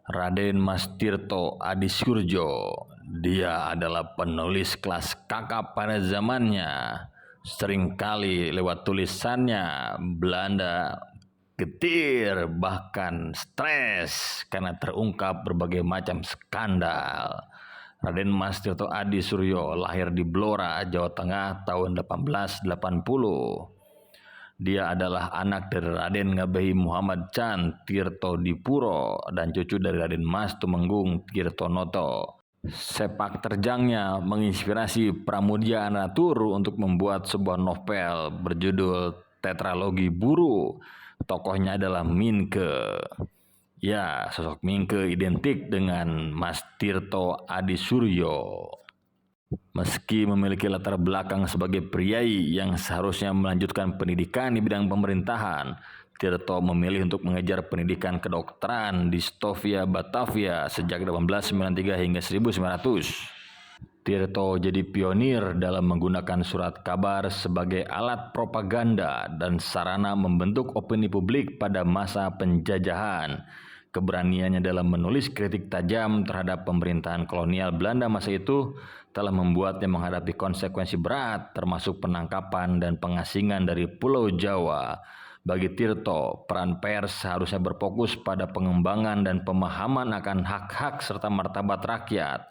Raden Mas Tirto Adisurjo. Dia adalah penulis kelas kakap pada zamannya. Seringkali lewat tulisannya Belanda getir, bahkan stres karena terungkap berbagai macam skandal. Raden Mas Tirto Adisurjo lahir di Blora, Jawa Tengah tahun 1880. Dia adalah anak dari Raden Ngabehi Muhammad Can Tirto Dipuro dan cucu dari Raden Mas Tumenggung Tirtonoto. Sepak terjangnya menginspirasi Pramudia Anaturu untuk membuat sebuah novel berjudul Tetralogi Buru. Tokohnya adalah Minke. Ya, sosok Minke identik dengan Mas Tirto Adisurjo. Meski memiliki latar belakang sebagai priai yang seharusnya melanjutkan pendidikan di bidang pemerintahan, Tirto memilih untuk mengejar pendidikan kedokteran di Stovia, Batavia sejak 1893 hingga 1900. Tirto jadi pionir dalam menggunakan surat kabar sebagai alat propaganda dan sarana membentuk opini publik pada masa penjajahan. Keberaniannya dalam menulis kritik tajam terhadap pemerintahan kolonial Belanda masa itu telah membuatnya menghadapi konsekuensi berat, termasuk penangkapan dan pengasingan dari Pulau Jawa. Bagi Tirto, peran pers seharusnya berfokus pada pengembangan dan pemahaman akan hak-hak serta martabat rakyat.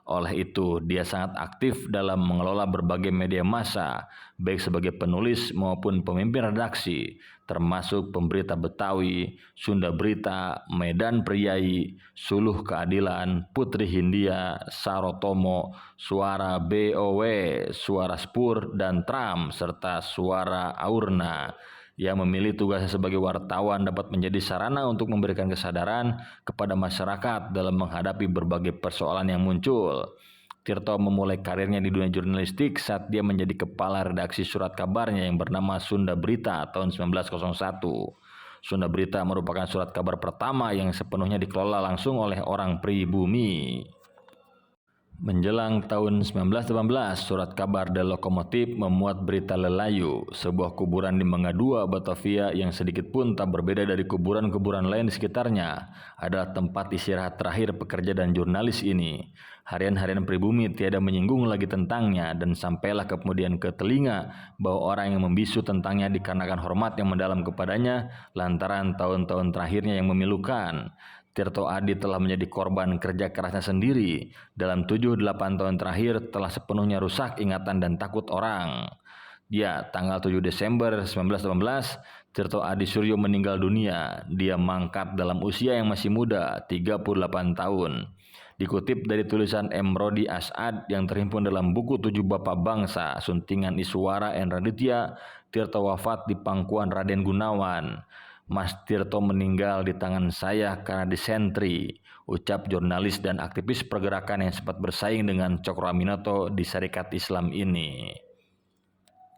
Oleh itu, dia sangat aktif dalam mengelola berbagai media massa, baik sebagai penulis maupun pemimpin redaksi, termasuk Pemberita Betawi, Sunda Berita, Medan Priai, Suluh Keadilan, Putri Hindia, Sarotomo, Suara BOW, Suara Spur, dan Tram, serta Suara Aurna. Yang memilih tugasnya sebagai wartawan dapat menjadi sarana untuk memberikan kesadaran kepada masyarakat dalam menghadapi berbagai persoalan yang muncul. Tirto memulai karirnya di dunia jurnalistik saat dia menjadi kepala redaksi surat kabarnya yang bernama Sunda Berita tahun 1901. Sunda Berita merupakan surat kabar pertama yang sepenuhnya dikelola langsung oleh orang pribumi. Menjelang tahun 1918, surat kabar The Lokomotif memuat berita Lelayu, sebuah kuburan di Mangadua, Batavia yang sedikit pun tak berbeda dari kuburan-kuburan lain di sekitarnya, adalah tempat istirahat terakhir pekerja dan jurnalis ini. Harian-harian pribumi tiada menyinggung lagi tentangnya, dan sampailah kemudian ke telinga bahwa orang yang membisu tentangnya dikarenakan hormat yang mendalam kepadanya lantaran tahun-tahun terakhirnya yang memilukan. Tirto Adi telah menjadi korban kerja kerasnya sendiri. Dalam 7-8 tahun terakhir telah sepenuhnya rusak ingatan dan takut orang. Ya, tanggal 7 Desember 1918, Tirto Adisurjo meninggal dunia. Dia mangkat dalam usia yang masih muda, 38 tahun. Dikutip dari tulisan M. Rodi As'ad yang terhimpun dalam buku 7 Bapak Bangsa, Suntingan Iswara N. Raditya, Tirto wafat di pangkuan Raden Gunawan. Mas Tirto meninggal di tangan saya karena disentri, ucap jurnalis dan aktivis pergerakan yang sempat bersaing dengan Cokro Aminoto di Sarekat Islam ini.